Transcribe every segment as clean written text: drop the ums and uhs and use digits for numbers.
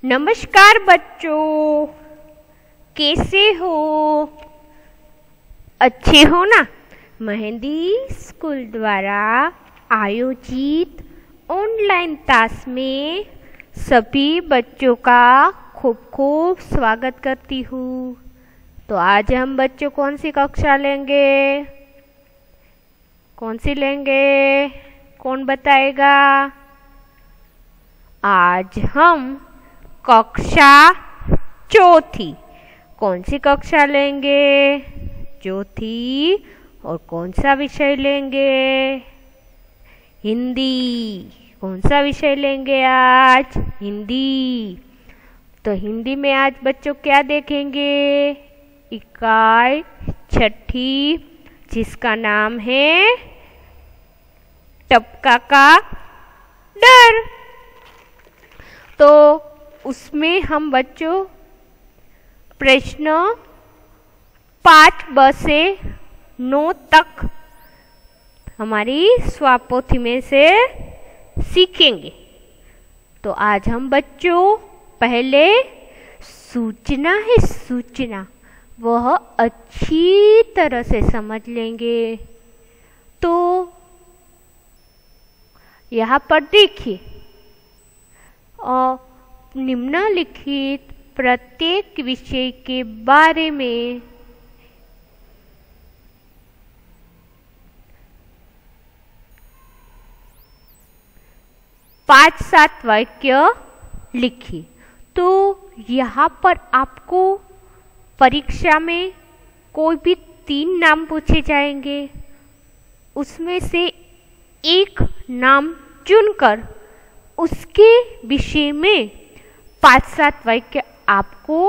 नमस्कार बच्चों, कैसे हो? अच्छे हो ना? मेहंदी स्कूल द्वारा आयोजित ऑनलाइन क्लास में सभी बच्चों का खूब खूब स्वागत करती हूँ। तो आज हम बच्चों कौन सी कक्षा लेंगे? कौन सी लेंगे? कौन बताएगा? आज हम कक्षा चौथी। कौन सी कक्षा लेंगे? चौथी। और कौन सा विषय लेंगे? हिंदी। कौन सा विषय लेंगे आज? हिंदी। तो हिंदी में आज बच्चों क्या देखेंगे? इकाई छठी, जिसका नाम है टपका का डर। तो उसमें हम बच्चों प्रश्न 5 से 9 तक हमारी स्वापोथी में से सीखेंगे। तो आज हम बच्चों पहले सूचना है, सूचना वह अच्छी तरह से समझ लेंगे। तो यहाँ पर देखिए, और निम्नलिखित प्रत्येक विषय के बारे में पाँच 7 वाक्य लिखिए। तो यहाँ पर आपको परीक्षा में कोई भी 3 नाम पूछे जाएंगे, उसमें से एक नाम चुनकर उसके विषय में 5-7 वाक्य आपको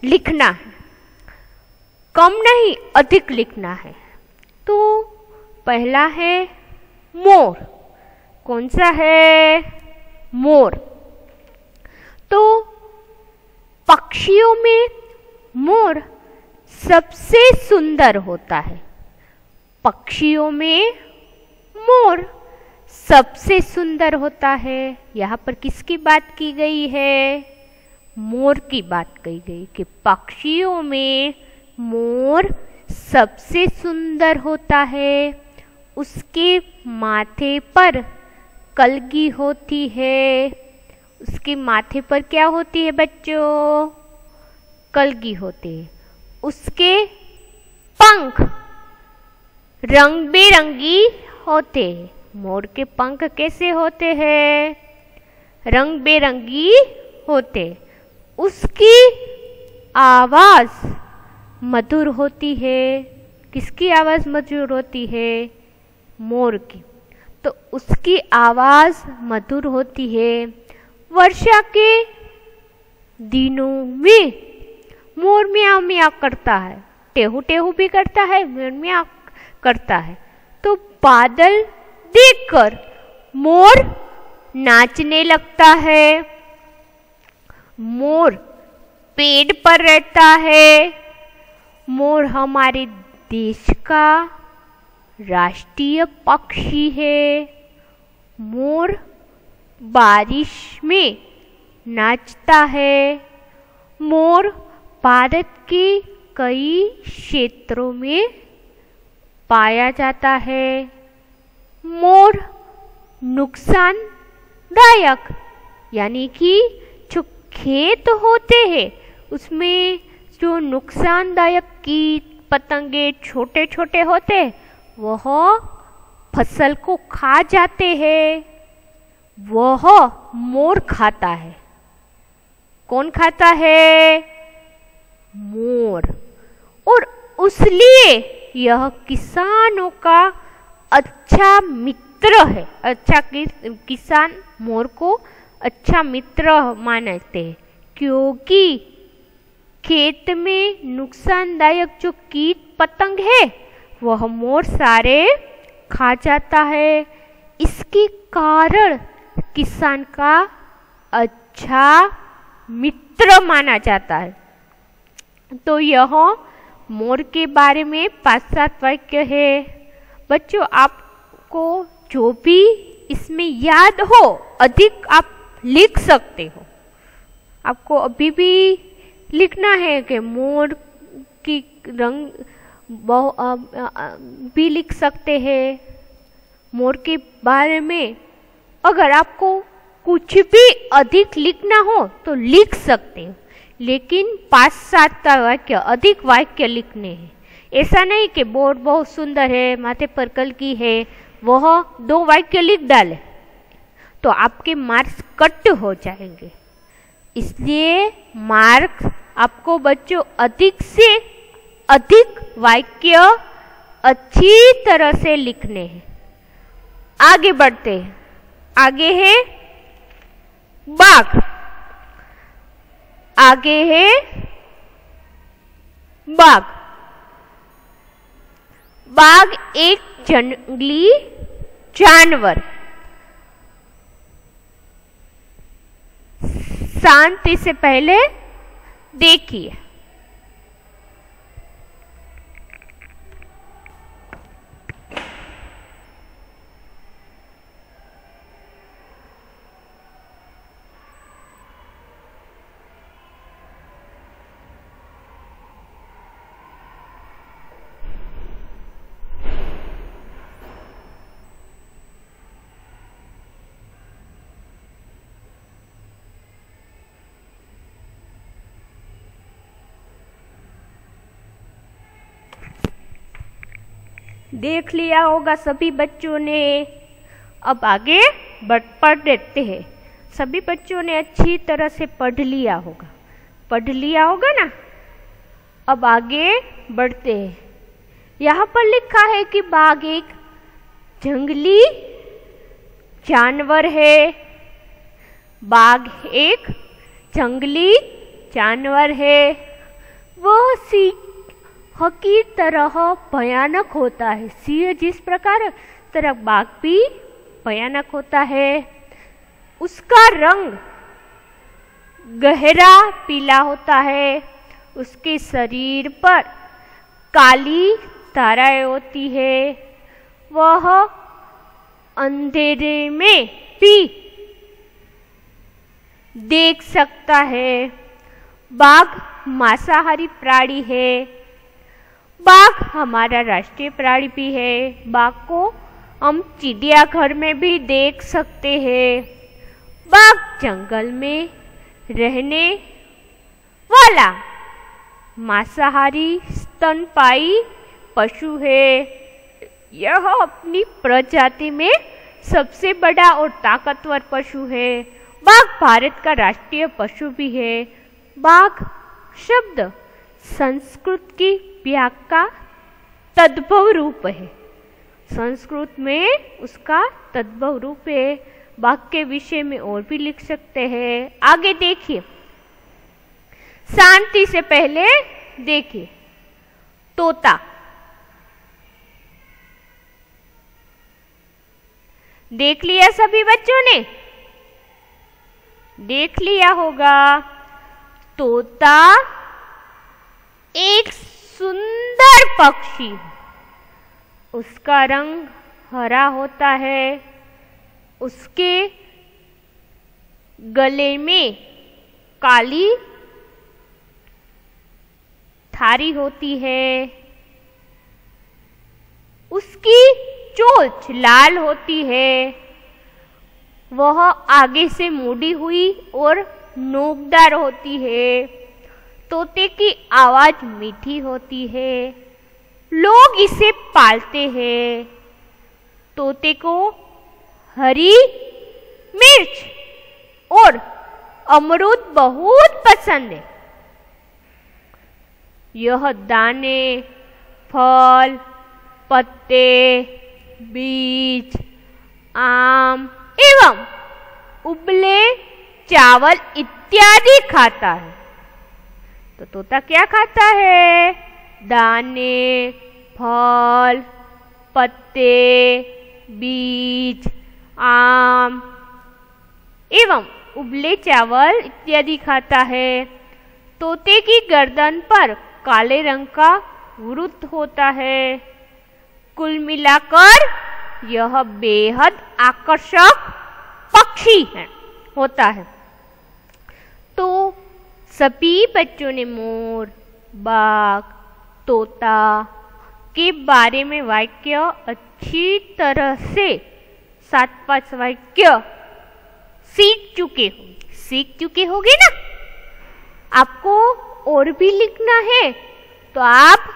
लिखना है। कम नहीं, अधिक लिखना है। तो पहला है मोर। कौन सा है? मोर। तो पक्षियों में मोर सबसे सुंदर होता है। पक्षियों में मोर सबसे सुंदर होता है। यहाँ पर किसकी बात की गई है? मोर की बात की गई कि पक्षियों में मोर सबसे सुंदर होता है। उसके माथे पर कलगी होती है। उसके माथे पर क्या होती है बच्चों? कलगी होती है। उसके पंख रंग बिरंगी होते हैं। मोर के पंख कैसे होते हैं? रंग बिरंगी होते। उसकी आवाज मधुर होती है। किसकी आवाज मधुर होती है? मोर की। तो उसकी आवाज मधुर होती है। वर्षा के दिनों में मोर म्याऊं म्याऊं करता है, टेहू टेहू भी करता है, म्याऊं म्याऊं करता है। तो बादल देखकर मोर नाचने लगता है। मोर पेड़ पर रहता है। मोर हमारे देश का राष्ट्रीय पक्षी है। मोर बारिश में नाचता है। मोर भारत के कई क्षेत्रों में पाया जाता है। मोर नुकसानदायक, यानी कि जो खेत होते हैं उसमें जो नुकसानदायक कीट पतंगे छोटे छोटे होते हैं, वह फसल को खा जाते हैं। वह मोर खाता है। कौन खाता है? मोर। और उसलिए यह किसानों का अच्छा मित्र है। अच्छा किसान मोर को अच्छा मित्र मानते हैं, क्योंकि खेत में नुकसानदायक जो कीट पतंग है वह मोर सारे खा जाता है। इसके कारण किसान का अच्छा मित्र माना जाता है। तो यह मोर के बारे में 5-7 वाक्य है। बच्चों, आपको जो भी इसमें याद हो अधिक आप लिख सकते हो। आपको अभी भी लिखना है कि मोर की रंग भी लिख सकते हैं। मोर के बारे में अगर आपको कुछ भी अधिक लिखना हो तो लिख सकते हो, लेकिन 5-7 वाक्य अधिक वाक्य लिखने हैं। ऐसा नहीं कि बोर्ड बहुत सुंदर है, माथे पर कलगी है, वह 2 वाक्य लिख डाले तो आपके मार्क्स कट हो जाएंगे। इसलिए मार्क्स आपको बच्चों अधिक से अधिक वाक्य अच्छी तरह से लिखने हैं। आगे बढ़ते हैं। आगे है बाघ। आगे है बाघ। बाघ एक जंगली जानवर। शांति से पहले देखिए। देख लिया होगा सभी बच्चों ने। अब आगे पढ़ देते हैं। सभी बच्चों ने अच्छी तरह से पढ़ लिया होगा ना। अब आगे बढ़ते हैं। यहाँ पर लिखा है कि बाघ एक जंगली जानवर है। बाघ एक जंगली जानवर है। वह सिंह की तरह भयानक होता है। सिंह जिस प्रकार तरह बाघ भी भयानक होता है। उसका रंग गहरा पीला होता है। उसके शरीर पर काली धाराएं होती है। वह अंधेरे में भी देख सकता है। बाघ मांसाहारी प्राणी है। बाघ हमारा राष्ट्रीय प्राणी भी है। बाघ को हम चिड़ियाघर में भी देख सकते हैं। बाघ जंगल में रहने वाला मांसाहारी स्तनपायी पशु है। यह अपनी प्रजाति में सबसे बड़ा और ताकतवर पशु है। बाघ भारत का राष्ट्रीय पशु भी है। बाघ शब्द संस्कृत की व्याकरण का तद्भव रूप है। संस्कृत में उसका तद्भव रूप है। बाघ के विषय में और भी लिख सकते हैं। आगे देखिए, शांति से पहले देखिए। तोता, देख लिया सभी बच्चों ने? देख लिया होगा। तोता एक सुंदर पक्षी है। उसका रंग हरा होता है। उसके गले में काली धारी होती है। उसकी चोंच लाल होती है। वह आगे से मुड़ी हुई और नोकदार होती है। तोते की आवाज मीठी होती है। लोग इसे पालते हैं। तोते को हरी मिर्च और अमरूद बहुत पसंद है। यह दाने, फल, पत्ते, बीज, आम एवं उबले चावल इत्यादि खाता है। तो तोता क्या खाता है? दाने, फल, पत्ते, बीज, आम एवं उबले चावल इत्यादि खाता है। तोते की गर्दन पर काले रंग का वृत्त होता है। कुल मिलाकर यह बेहद आकर्षक पक्षी होता है। तो सभी बच्चों ने मोर, बाघ, तोता के बारे में वाक्य अच्छी तरह से 7-5 वाक्य सीख चुके होगे ना। आपको और भी लिखना है तो आप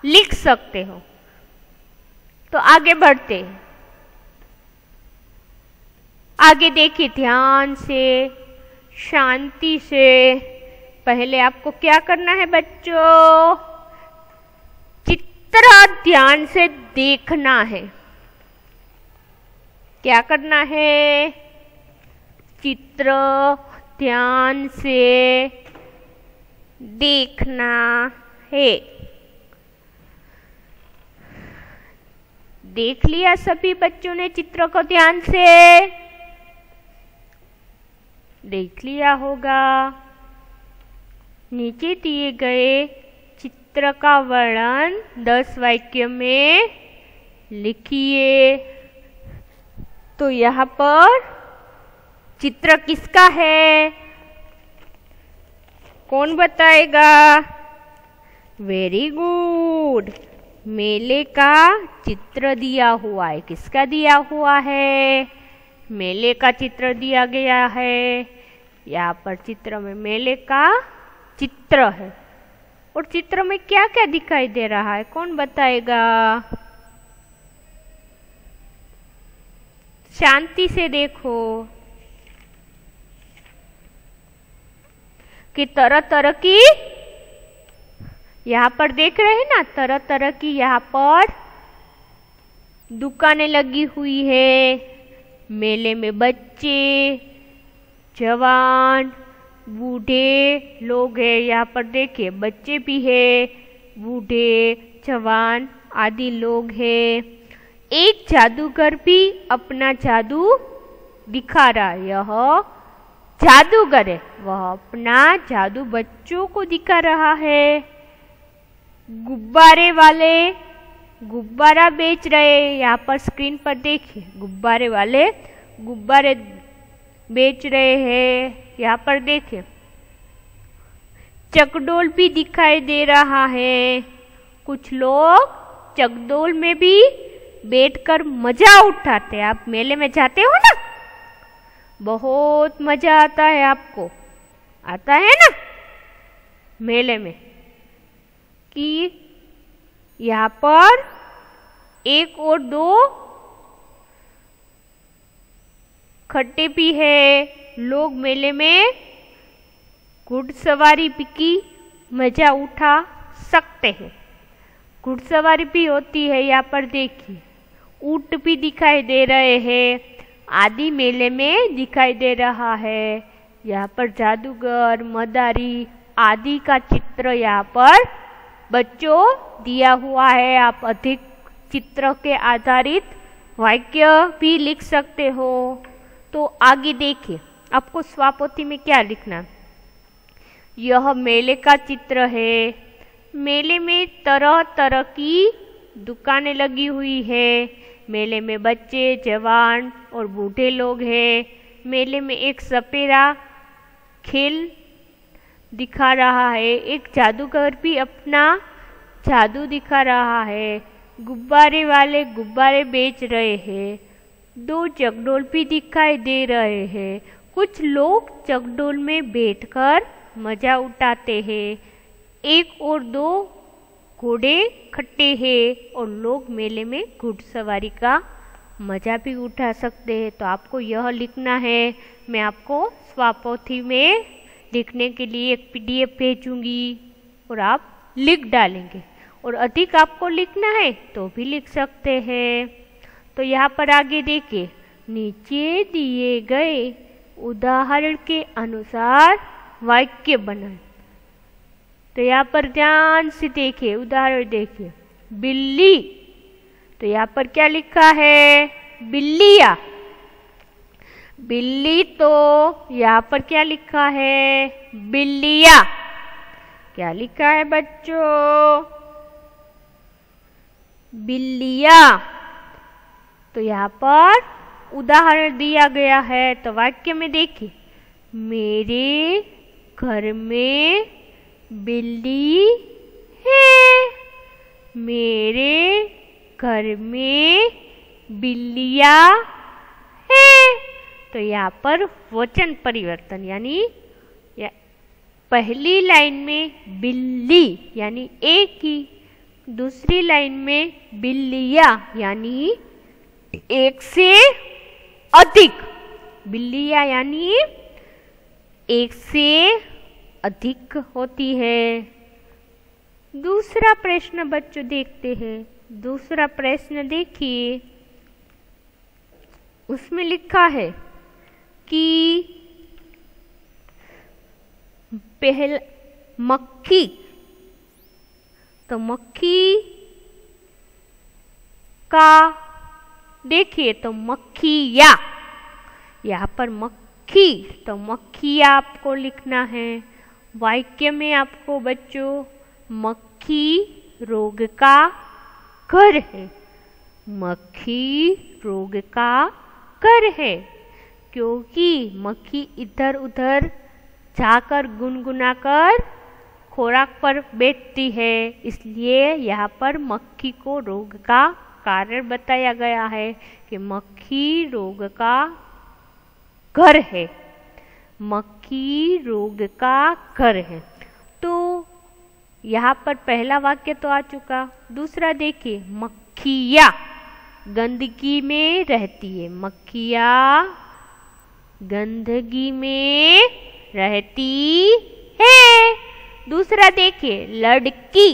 लिख सकते हो। तो आगे बढ़ते हैं। आगे देखिए ध्यान से, शांति से। पहले आपको क्या करना है बच्चों? चित्र ध्यान से देखना है। क्या करना है? चित्र ध्यान से देखना है। देख लिया सभी बच्चों ने चित्र को ध्यान से? देख लिया होगा। नीचे दिए गए चित्र का वर्णन 10 वाक्य में लिखिए। तो यहाँ पर चित्र किसका है? कौन बताएगा? Very good. मेले का चित्र दिया हुआ है। किसका दिया हुआ है? मेले का चित्र दिया गया है। यहाँ पर चित्र में मेले का चित्र है। और चित्र में क्या क्या दिखाई दे रहा है? कौन बताएगा? शांति से देखो कि तरह तरह की, यहाँ पर देख रहे हैं ना, तरह तरह की यहाँ पर दुकानें लगी हुई है। मेले में बच्चे, जवान, बूढ़े लोग हैं। यहाँ पर देखिए बच्चे भी है, बूढ़े, जवान आदि लोग हैं। एक जादूगर भी अपना जादू दिखा रहा है। यह जादूगर है, वह अपना जादू बच्चों को दिखा रहा है। गुब्बारे वाले गुब्बारा बेच रहे हैं। यहाँ पर स्क्रीन पर देखिए गुब्बारे वाले गुब्बारे बेच रहे हैं। यहाँ पर देखिए चकडोल भी दिखाई दे रहा है। कुछ लोग चकडोल में भी बैठकर मजा उठाते हैं। आप मेले में जाते हो ना, बहुत मजा आता है। आपको आता है ना मेले में कि यहाँ पर 1 और 2 खट्टे भी है। लोग मेले में घुड़सवारी की मजा उठा सकते हैं। घुड़सवारी भी होती है। यहाँ पर देखिए ऊंट भी दिखाई दे रहे हैं। आदि मेले में दिखाई दे रहा है। यहाँ पर जादूगर, मदारी आदि का चित्र यहाँ पर बच्चों दिया हुआ है। आप अधिक चित्र के आधारित वाक्य भी लिख सकते हो। तो आगे देखिए आपको स्वापोथी में क्या लिखना। यह मेले का चित्र है। मेले में तरह तरह की दुकानें लगी हुई है। मेले में बच्चे, जवान और बूढ़े लोग हैं। मेले में एक सपेरा खेल दिखा रहा है। एक जादूगर भी अपना जादू दिखा रहा है। गुब्बारे वाले गुब्बारे बेच रहे हैं। 2 चकडोल भी दिखाई दे रहे हैं। कुछ लोग चकडोल में बैठकर मजा उठाते हैं। 1 और 2 घोड़े खट्टे हैं और लोग मेले में घुड़सवारी का मजा भी उठा सकते हैं। तो आपको यह लिखना है। मैं आपको स्वापोथी में लिखने के लिए एक PDF भेजूंगी और आप लिख डालेंगे। और अधिक आपको लिखना है तो भी लिख सकते हैं। तो यहाँ पर आगे देखिए नीचे दिए गए उदाहरण के अनुसार वाक्य बनाएं। तो यहाँ पर ध्यान से देखिए, उदाहरण देखिए। बिल्ली, तो यहाँ पर क्या लिखा है? बिल्लिया। बिल्ली, तो यहाँ पर क्या लिखा है? बिल्लिया। क्या लिखा है बच्चों? बिल्लिया। तो यहाँ पर उदाहरण दिया गया है। तो वाक्य में देखिए मेरे घर में बिल्ली है। मेरे घर में बिल्लियाँ हैं। तो यहाँ पर वचन परिवर्तन यानी पहली लाइन में बिल्ली यानी एक ही, दूसरी लाइन में बिल्लियाँ यानी एक से अधिक। बिल्लियाँ यानी एक से अधिक होती है। दूसरा प्रश्न बच्चों देखते हैं। दूसरा प्रश्न देखिए, उसमें लिखा है कि पहला मक्खी, तो मक्खी का देखिए तो मक्खिया, यहाँ पर मक्खी तो मक्खिया आपको लिखना है। वाक्य में आपको बच्चों मक्खी रोग का घर है। मक्खी रोग का घर है क्योंकि मक्खी इधर उधर जाकर गुनगुनाकर खुराक पर बैठती है, इसलिए यहाँ पर मक्खी को रोग का कारण बताया गया है कि मक्खी रोग का घर है। मक्खी रोग का घर है। तो यहाँ पर पहला वाक्य तो आ चुका। दूसरा देखिए, मक्खियाँ गंदगी में रहती है। मक्खियाँ गंदगी में रहती है। दूसरा देखिए, लड़की,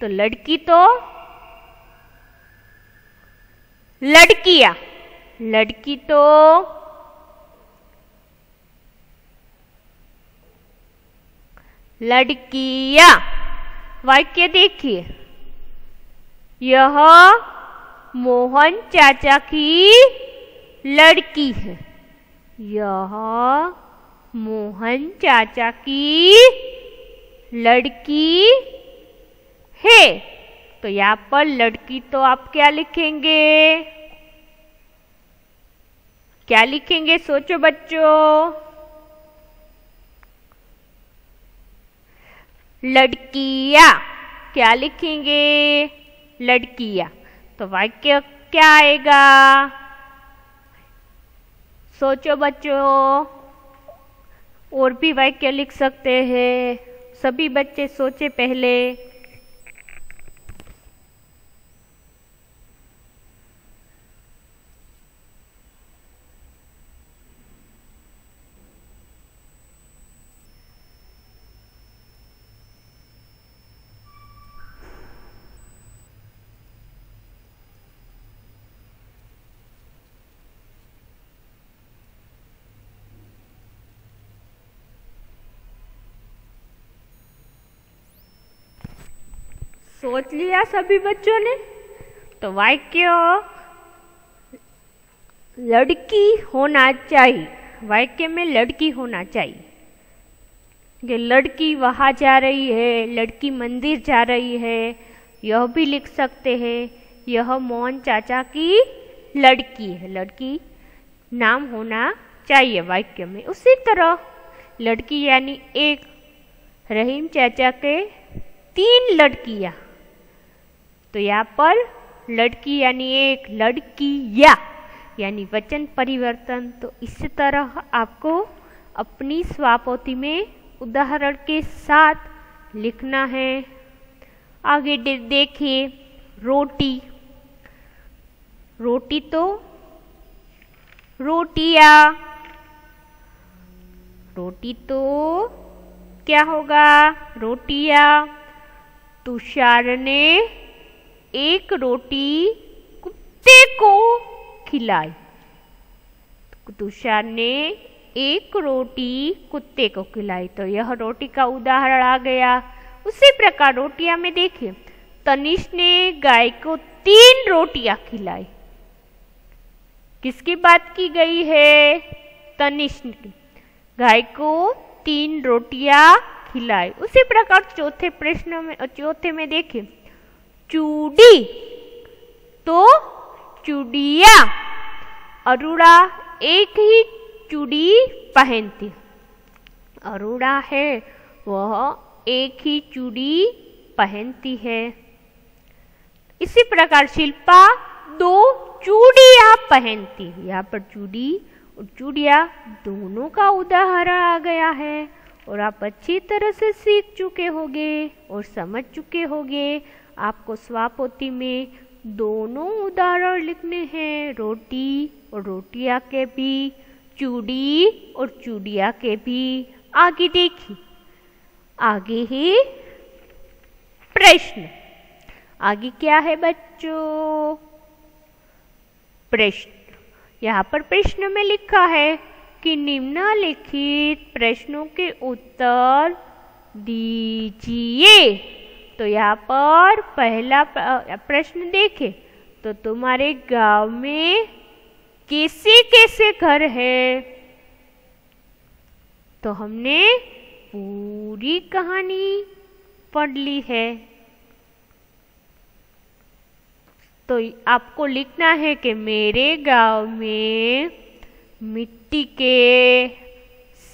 तो लड़की तो लड़कियां, लड़की तो लड़कियां। वाक्य देखिए, यह मोहन चाचा की लड़की है। यह मोहन चाचा की लड़की है। तो यहाँ पर लड़की तो आप क्या लिखेंगे? क्या लिखेंगे सोचो बच्चों। लड़कियाँ क्या लिखेंगे? लड़कियाँ। तो वाक्य क्या आएगा? सोचो बच्चों, और भी वाक्य लिख सकते हैं। सभी बच्चे सोचे पहले। सोच लिया सभी बच्चों ने? तो वाक्य लड़की होना चाहिए। वाक्य में लड़की होना चाहिए। कि लड़की वहाँ जा रही है, लड़की मंदिर जा रही है, यह भी लिख सकते हैं। यह मोहन चाचा की लड़की है। लड़की नाम होना चाहिए वाक्य में। उसी तरह लड़की यानी एक, रहीम चाचा के 3 लड़कियाँ। तो यहाँ पर लड़की यानी एक, लड़कियाँ यानी वचन परिवर्तन। तो इसी तरह आपको अपनी स्वापोति में उदाहरण के साथ लिखना है। आगे देखिए, रोटी। रोटी तो रोटियाँ। रोटी तो क्या होगा? रोटियाँ। तुषार ने एक रोटी कुत्ते को खिलाई। तुषार ने एक रोटी कुत्ते को खिलाई। तो यह रोटी का उदाहरण आ गया। उसी प्रकार रोटियां में देखिए, तनिष्क ने गाय को 3 रोटियां खिलाई। किसकी बात की गई है? तनिष्क की। गाय को 3 रोटियां खिलाई। उसी प्रकार चौथे प्रश्न में, चौथे में देखिए, चूड़ी तो चूड़िया। अरुणा एक ही चूड़ी पहनती। अरुणा है वह एक ही चूड़ी पहनती है। इसी प्रकार शिल्पा 2 चूड़ियां पहनती है। यहाँ पर चूड़ी और चूड़ियां दोनों का उदाहरण आ गया है और आप अच्छी तरह से सीख चुके होंगे और समझ चुके होंगे। आपको स्वापोती में दोनों उदाहरण लिखने हैं, रोटी और रोटियां के भी, चूड़ी और चूड़ियां के भी। आगे देखिए, आगे ही प्रश्न। आगे क्या है बच्चों? प्रश्न। यहाँ पर प्रश्न में लिखा है कि निम्नलिखित प्रश्नों के उत्तर दीजिए। तो यहाँ पर पहला प्रश्न देखें तो तुम्हारे गांव में कैसे कैसे घर है? तो हमने पूरी कहानी पढ़ ली है। तो आपको लिखना है कि मेरे गांव में मिट्टी के,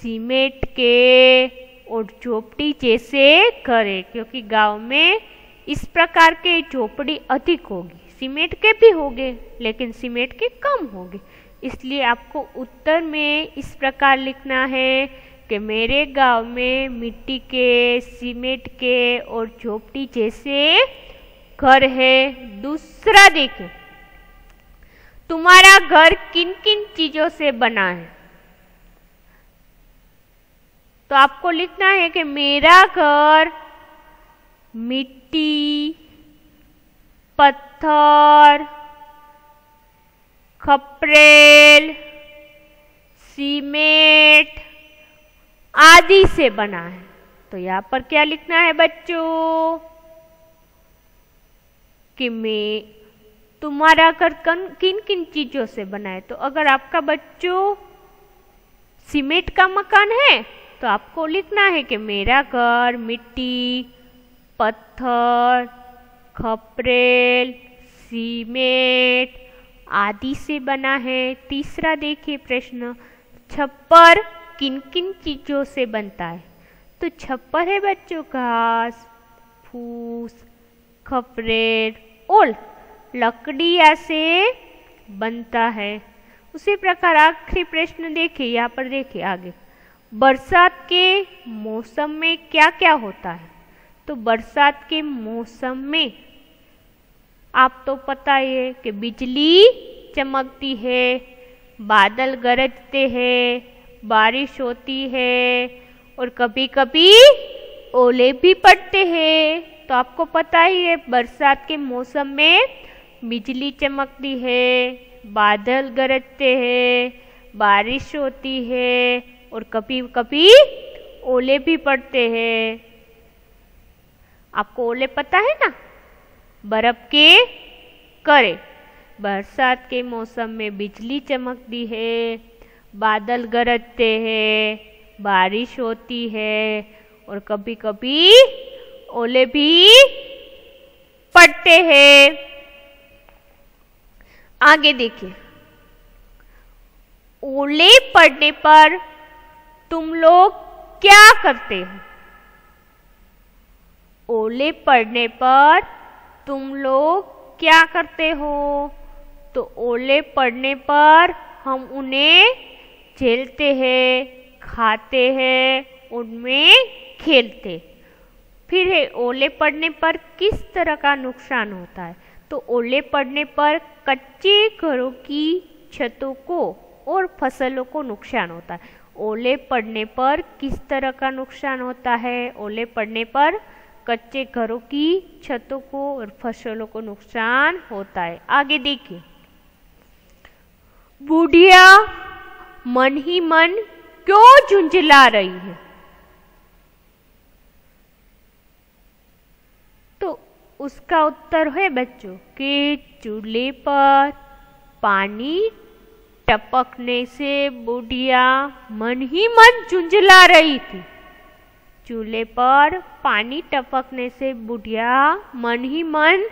सीमेंट के और झोपड़ी जैसे घर है, क्योंकि गांव में इस प्रकार के झोपड़ी अधिक होगी। सीमेंट के भी होंगे लेकिन सीमेंट के कम होंगे, इसलिए आपको उत्तर में इस प्रकार लिखना है कि मेरे गांव में मिट्टी के, सीमेंट के और झोपड़ी जैसे घर है। दूसरा देखें, तुम्हारा घर किन किन चीजों से बना है? तो आपको लिखना है कि मेरा घर मिट्टी, पत्थर, खपरेल, सीमेंट आदि से बना है। तो यहाँ पर क्या लिखना है बच्चों कि तुम्हारा घर किन किन चीजों से बना है? तो अगर आपका बच्चों सीमेंट का मकान है तो आपको लिखना है कि मेरा घर मिट्टी, पत्थर, खपरेल, सीमेंट आदि से बना है। तीसरा देखिए प्रश्न, छप्पर किन किन चीजों से बनता है? तो छप्पर है बच्चों घास, फूस, खपरेल और लकड़ियां से बनता है। उसी प्रकार आखिरी प्रश्न देखिए, यहाँ पर देखिए आगे, बरसात के मौसम में क्या क्या होता है? तो बरसात के मौसम में आप तो पता ही है कि बिजली चमकती है, बादल गरजते हैं, बारिश होती है और कभी कभी ओले भी पड़ते हैं। तो आपको पता ही है बरसात के मौसम में बिजली चमकती है, बादल गरजते हैं, बारिश होती है और कभी कभी ओले भी पड़ते हैं। आपको ओले पता है ना, बर्फ के करे। बरसात के मौसम में बिजली चमकती है, बादल गरजते हैं, बारिश होती है और कभी कभी ओले भी पड़ते हैं। आगे देखिए, ओले पड़ने पर तुम लोग क्या करते हो? ओले पड़ने पर तुम लोग क्या करते हो? तो ओले पड़ने पर हम उन्हें झेलते हैं, खाते हैं, उनमें खेलते। फिर है ओले पड़ने पर किस तरह का नुकसान होता है? तो ओले पड़ने पर कच्चे घरों की छतों को और फसलों को नुकसान होता है। ओले पड़ने पर किस तरह का नुकसान होता है? ओले पड़ने पर कच्चे घरों की छतों को और फसलों को नुकसान होता है। आगे देखिए, बुढ़िया मन ही मन क्यों झुंझला रही है? तो उसका उत्तर है बच्चों कि चूल्हे पर पानी टपकने से बुढ़िया मन ही मन झुंझला रही थी। चूल्हे पर पानी टपकने से बुढ़िया मन ही मन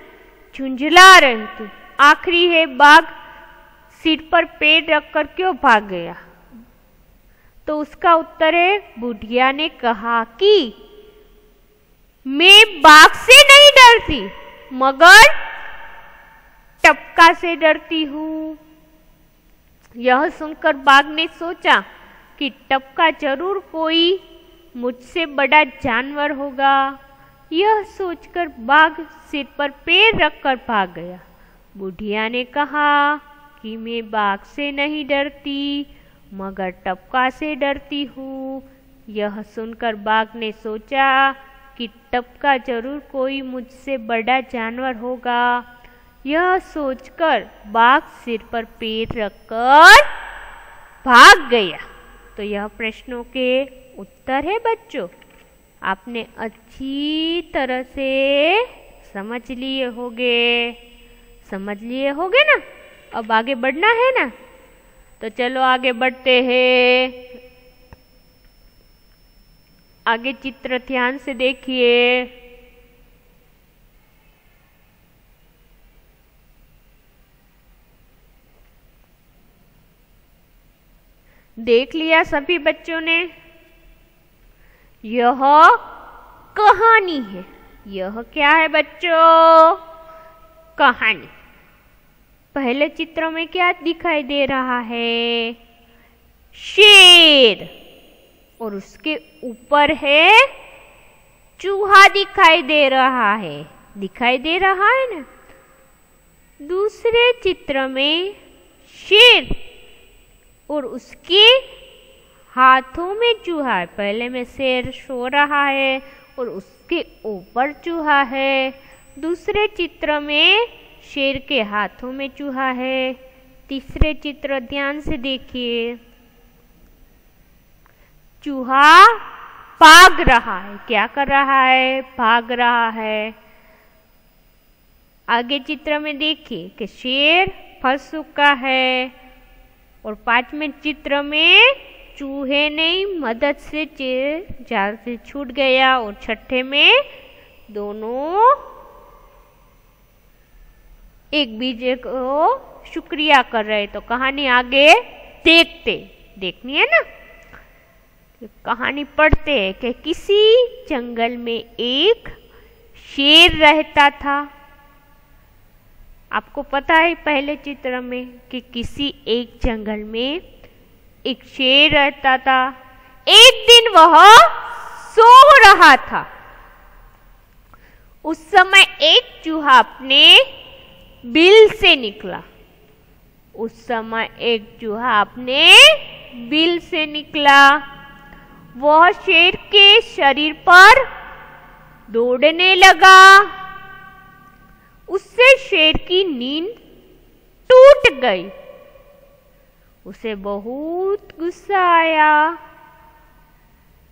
झुंझला रही थी। आखिरी है, बाघ सिर पर पेड़ रखकर क्यों भाग गया? तो उसका उत्तर है, बुढ़िया ने कहा कि मैं बाघ से नहीं डरती मगर टपका से डरती हूँ। यह सुनकर बाघ ने सोचा कि टपका जरूर कोई मुझसे बड़ा जानवर होगा। यह सोचकर बाघ सिर पर पैर रखकर भाग गया। बुढ़िया ने कहा कि मैं बाघ से नहीं डरती मगर टपका से डरती हूँ। यह सुनकर बाघ ने सोचा कि टपका जरूर कोई मुझसे बड़ा जानवर होगा। यह सोचकर बाघ सिर पर पैर रखकर भाग गया। तो यह प्रश्नों के उत्तर है बच्चों। आपने अच्छी तरह से समझ लिए होगे ना। अब आगे बढ़ना है ना, तो चलो आगे बढ़ते हैं। आगे चित्र ध्यान से देखिए। देख लिया सभी बच्चों ने? यह कहानी है। यह क्या है बच्चों? कहानी। पहले चित्र में क्या दिखाई दे रहा है? शेर, और उसके ऊपर है चूहा दिखाई दे रहा है। दिखाई दे रहा है ना? दूसरे चित्र में शेर और उसके हाथों में चूहा है। पहले में शेर सो रहा है और उसके ऊपर चूहा है। दूसरे चित्र में शेर के हाथों में चूहा है। तीसरे चित्र ध्यान से देखिए। चूहा भाग रहा है। क्या कर रहा है? भाग रहा है। आगे चित्र में देखिए कि शेर फंस चुका है, और पांचवें चित्र में चूहे ने मदद से जाल से छूट गया, और छठे में दोनों एक दूसरे को शुक्रिया कर रहे। तो कहानी आगे देखनी है ना। कहानी पढ़ते हैं कि किसी जंगल में एक शेर रहता था। आपको पता है पहले चित्र में कि किसी एक जंगल में एक शेर रहता था। एक दिन वह सो रहा था। उस समय एक चूहा अपने बिल से निकला। वह शेर के शरीर पर दौड़ने लगा। उससे शेर की नींद टूट गई। उसे बहुत गुस्सा आया।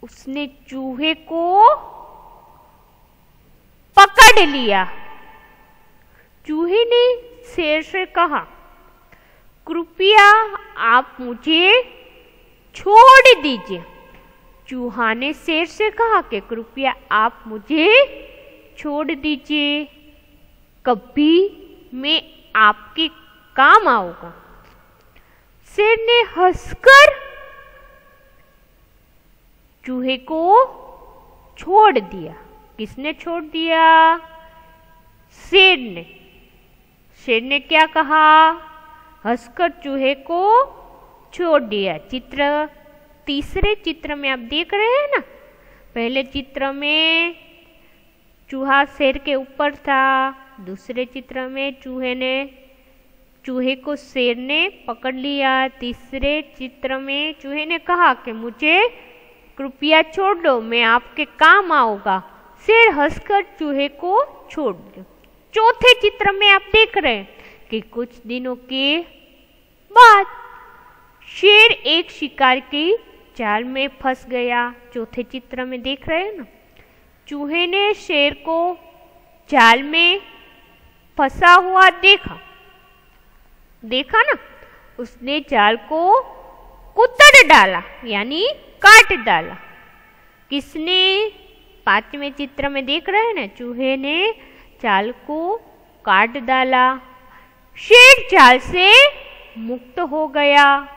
उसने चूहे को पकड़ लिया। चूहे ने शेर से कहा, कृपया आप मुझे छोड़ दीजिए। चूहा ने शेर से कहा कि कृपया आप मुझे छोड़ दीजिए, कभी मैं आपके काम आऊंगा। शेर ने हंसकर चूहे को छोड़ दिया। किसने छोड़ दिया? शेर ने। शेर ने क्या कहा? हंसकर चूहे को छोड़ दिया। तीसरे चित्र में आप देख रहे हैं ना। पहले चित्र में चूहा शेर के ऊपर था। दूसरे चित्र में चूहे को शेर ने पकड़ लिया। तीसरे चित्र में चूहे ने कहा कि मुझे कृपया छोड़ दो, मैं आपके काम आऊंगा। शेर हंसकर चूहे को छोड़ दिया। चौथे चित्र में आप देख रहे हैं कि कुछ दिनों के बाद शेर एक शिकार की जाल में फंस गया। चौथे चित्र में देख रहे हैं ना। चूहे ने शेर को जाल में फंसा हुआ देखा ना। उसने जाल को कुतर डाला, यानी काट डाला। किसने? पांचवें चित्र में देख रहे हैं ना। चूहे ने जाल को काट डाला। शेर जाल से मुक्त हो गया।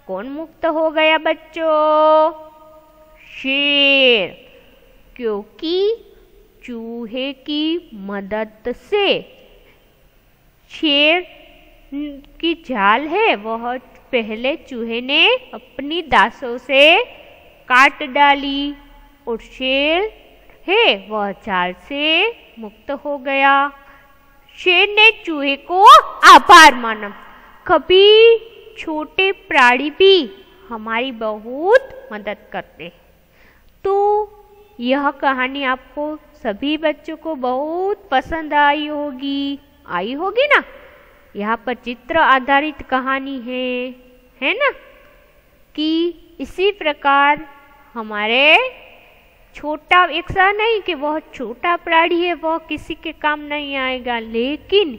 कौन मुक्त हो गया बच्चों? शेर, क्योंकि चूहे की मदद से शेर की जाल है वह पहले चूहे ने अपनी दांतों से काट डाली और शेर है वह जाल से मुक्त हो गया। शेर ने चूहे को आभार माना। कभी छोटे प्राणी भी हमारी बहुत मदद करते हैं। तो यह कहानी आपको सभी बच्चों को बहुत पसंद आई होगी ना। यहाँ पर चित्र आधारित कहानी है ना, कि इसी प्रकार हमारे छोटा, एक सा नहीं कि वह छोटा प्राणी है वह किसी के काम नहीं आएगा, लेकिन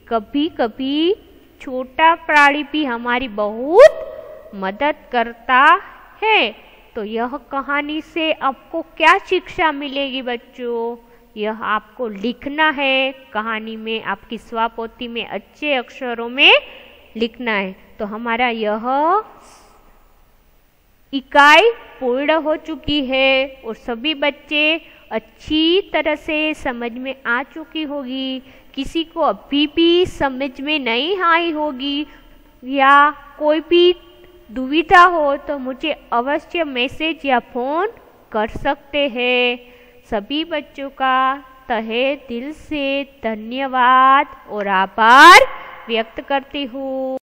कभी कभी छोटा प्राणी भी हमारी बहुत मदद करता है। तो यह कहानी से आपको क्या शिक्षा मिलेगी बच्चों? यह आपको लिखना है कहानी में, आपकी स्वापोथी में अच्छे अक्षरों में लिखना है। तो हमारा यह इकाई पूर्ण हो चुकी है और सभी बच्चे अच्छी तरह से समझ में आ चुकी होगी। किसी को अभी भी समझ में नहीं आई होगी या कोई भी दुविधा हो तो मुझे अवश्य मैसेज या फोन कर सकते हैं। सभी बच्चों का तहे दिल से धन्यवाद और आभार व्यक्त करती हूँ।